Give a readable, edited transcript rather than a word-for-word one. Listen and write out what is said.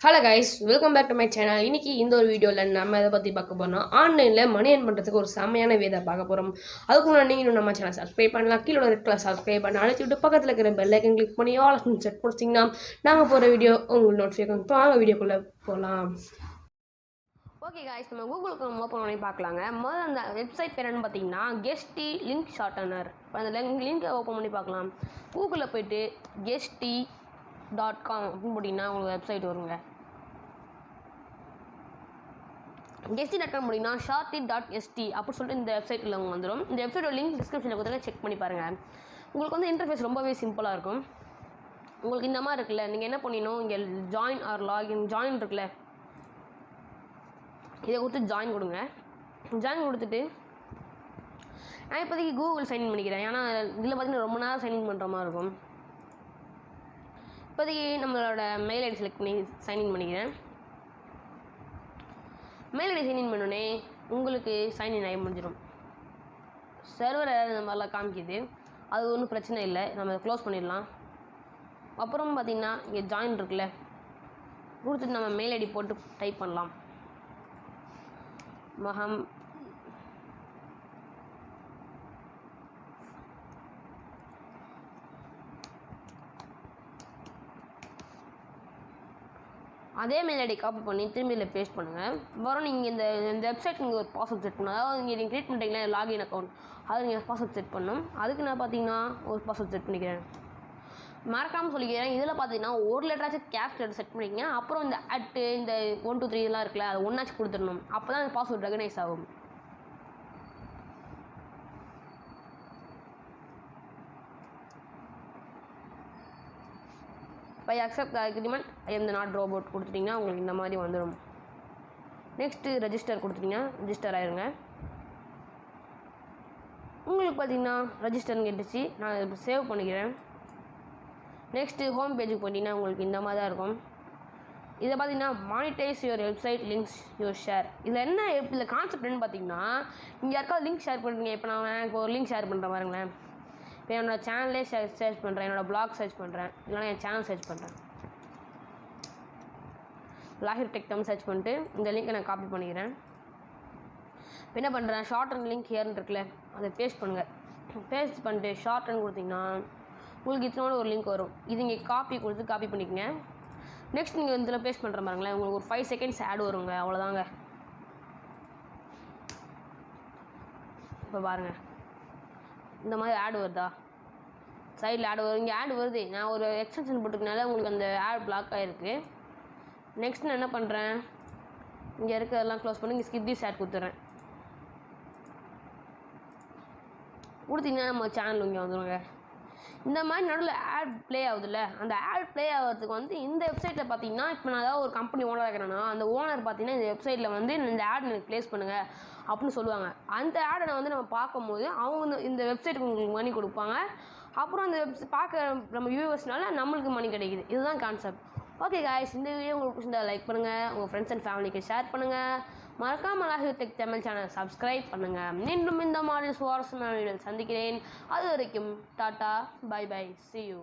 Hello guys, welcome back to my channel. இன்னைக்கு இந்த ஒரு வீடியோவில் நம்ம எதை பற்றி பார்க்க போகிறோம், ஆன்லைனில் மணி ஏர்ன் பண்ணுறதுக்கு ஒரு செம்மையான வேதை பார்க்க போகிறோம். அதுக்கு முன்னாடி நீங்கள் இன்னும் நம்ம சேனல் சப்ஸ்கிரைப் பண்ணலாம். கீழே ரெட் கலர் சப்ஸ்கிரைப் பண்ணி அழைச்சி விட்டு பக்கத்தில் இருக்கிற பெல் ஐக்கன் கிளிக் பண்ணி ஆல் செட் கொடுத்தீங்கன்னா நாங்கள் போகிற வீடியோ உங்களுக்கு நோட்டிஃபிகேஷன். இப்போ வாங்க வீடியோக்குள்ளே போகலாம். ஓகே காய்ஸ், நம்ம கூகுளுக்கு ஓப்பன் பண்ணி பார்க்கலாங்க. முதல்ல அந்த வெப்சைட் பேர் என்னன்னு பார்த்தீங்கன்னா கெஸ்டி லிங்க் ஷார்ட்டனர். இப்போ அந்த லிங்கை ஓப்பன் பண்ணி பார்க்கலாம். கூகுளில் போய்ட்டு gesti.com அப்படின்னு போட்டிங்கன்னா உங்களுக்கு வெப்சைட் வருங்க. gesti.com முடியும்னா shorty.st அப்படி சொல்லிட்டு இந்த வெப்சைட்டில் அவங்க வந்துடும். இந்த வெப்சைட்டோட லிங்க் டிஸ்கிரிப்ஷனில் கொடுத்துருங்க, செக் பண்ணி பாருங்கள். உங்களுக்கு வந்து இன்டர்ஃபேஸ் ரொம்பவே சிம்பிளாக இருக்கும். உங்களுக்கு இந்த மாதிரி இருக்குல்ல, நீங்கள் என்ன பண்ணிடணும், இங்கே ஜாயின் ஆர் லாகின் ஜாயின் இருக்குல்ல, இதை கொடுத்து ஜாயின் கொடுங்க. ஜாயின் கொடுத்துட்டு நான் இப்போதைக்கு கூகுள் சைன்இன் பண்ணிக்கிறேன். ஏன்னா இதில் பார்த்தீங்கன்னா ரொம்ப நேரம் சைன்இன் பண்ணுற மாதிரி இருக்கும். இப்போதைக்கு நம்மளோட மெயில் ஐடி செலக்ட் பண்ணி சைன்இன் பண்ணிக்கிறேன். மெயில் ஐடி சைன்இன் பண்ணோடனே உங்களுக்கு சைன்இன் ஆகி முடிஞ்சிடும். சர்வர் இந்த மாதிரிலாம் காமிக்குது, அது ஒன்றும் பிரச்சனை இல்லை, நம்ம க்ளோஸ் பண்ணிடலாம். அப்புறம் பார்த்திங்கன்னா இங்கே ஜாயின் இருக்குல்ல, கொடுத்துட்டு நம்ம மெயில் ஐடி போட்டு டைப் பண்ணலாம். அதே மெயில் ஐடி காப்பி பண்ணி திரும்பி இதில் பேஸ்ட் பண்ணுங்கள். அப்புறம் நீங்கள் இந்த வெப்சைட் நீங்கள் ஒரு பாஸ்வேர்ட் செட் பண்ணணும். அதாவது நீங்கள் க்ரியேட் பண்ணுறீங்களா லாகின் அக்கௌண்ட், அது நீங்கள் பாஸ்வேர்ட் செட் பண்ணணும். அதுக்கு நான் பார்த்தீங்கன்னா ஒரு பாஸ்வேர்ட் செட் பண்ணிக்கிறேன். மறக்காமல் சொல்லிக்கிறேன், இதில் பார்த்தீங்கன்னா ஒரு லெட்டராச்சும் கேப்ஸ் லெட்டர் செட் பண்ணிக்கங்க. அப்புறம் இந்த அட்டு இந்த 1 2 3 இதெல்லாம் இருக்குல்ல, அது ஒன்றாச்சும் கொடுத்துடணும். அப்போ தான் அந்த பாஸ்வேர்ட் ரெகனைஸ் ஆகும். By accept agreement I am the not robot கொடுத்துட்டிங்கன்னா உங்களுக்கு இந்த மாதிரி வந்துடும். நெக்ஸ்ட்டு ரெஜிஸ்டர் கொடுத்துட்டிங்கன்னா ரெஜிஸ்டர் ஆயிருங்க. உங்களுக்கு பார்த்தீங்கன்னா ரெஜிஸ்டர்னு கேட்டுச்சு, நான் இப்போ சேவ் பண்ணிக்கிறேன். நெக்ஸ்ட்டு ஹோம் பேஜுக்கு போட்டிங்கன்னா உங்களுக்கு இந்த மாதிரி தான் இருக்கும். இதை பார்த்தீங்கன்னா monetise your website links your share. இதில் என்ன இதில் கான்செப்ட் என்னன்னு பார்த்தீங்கன்னா, நீங்கள் யாருக்காவது லிங்க் ஷேர் பண்ணுறீங்க. இப்போ நான் இப்போ ஒரு லிங்க் ஷேர் பண்ணுறேன் பாருங்களேன். இப்போ என்னோடய சேனல்லே சர்ச் பண்ணுறேன், என்னோடய பிளாக் சர்ச் பண்ணுறேன், இல்லைனா என் சேனல் சர்ச் பண்ணுறேன். லாஹிர் டெக் தமிழ் சர்ச் பண்ணிட்டு இந்த லிங்க்கை நான் காப்பி பண்ணிக்கிறேன். இப்போ என்ன பண்ணுறேன், ஷார்ட் அண்ட் லிங்க் ஹியர்னு இருக்குல்ல, அதை பேஸ்ட் பண்ணுங்கள். பேஸ்ட் பண்ணிட்டு ஷார்ட் அண்ட் கொடுத்தீங்கன்னா உங்களுக்கு இத்தனோட ஒரு லிங்க் வரும். இது இங்கே காப்பி கொடுத்து காப்பி பண்ணிக்கங்க. நெக்ஸ்ட் நீங்கள் இதில் பேஸ்ட் பண்ணுற பாருங்களேன், உங்களுக்கு ஒரு 5 செகண்ட்ஸ் ஆட் வருங்க, அவ்வளோதாங்க. இப்போ பாருங்கள் இந்த மாதிரி ஆட் வருதா, சைடில் ஆட் வரும். இங்கே ஆட் வருது, நான் ஒரு எக்ஸ்டென்ஷன் போட்டுக்கனால உங்களுக்கு அந்த ஆட் பிளாக் ஆகிருக்கு. நெக்ஸ்ட் நான் என்ன பண்ணுறேன், இங்கே இருக்கிறதெல்லாம் க்ளோஸ் பண்ணி இங்கே ஸ்கிப் திஸ் ஆட் கொடுத்துட்றேன். கொடுத்தீங்கன்னா நம்ம சேனல் இங்கே வந்துடுங்க. இந்த மாதிரி நடுவில் ஆட் ப்ளே ஆகுதுல்ல, அந்த ஆட் ப்ளே ஆகிறதுக்கு வந்து இந்த வெப்சைட்டில் பார்த்தீங்கன்னா, இப்போ நான் ஏதாவது ஒரு கம்பெனி ஓனர் இருக்கிறேன்னா அந்த ஓனர் பார்த்தீங்கன்னா இந்த வெப்சைட்டில் வந்து இந்த ஆட் எனக்கு ப்ளேஸ் பண்ணுங்கள் அப்படின்னு சொல்லுவாங்க. அந்த ஆடை வந்து நம்ம பார்க்கும்போது அவங்க இந்த வெப்சைட்டுக்கு உங்களுக்கு மணி கொடுப்பாங்க. அப்புறம் அந்த பார்க்க நம்ம வியூவர்ஸ்னால நம்மளுக்கு மணி கிடைக்குது. இதுதான் கான்செப்ட். ஓகே காய்ஸ், இந்த வீடியோ உங்களுக்கு பிடிச்சிருந்தா லைக் பண்ணுங்கள், உங்கள் ஃப்ரெண்ட்ஸ் அண்ட் ஃபேமிலிக்கு ஷேர் பண்ணுங்கள். மறக்காமல் Lahir tech Tamil channel subscribe பண்ணுங்கள். மீண்டும் இந்த மாதிரி சுவாரஸ்யமான வீடியோ சந்திக்கிறேன். அது வரைக்கும் tata, bye bye, see you.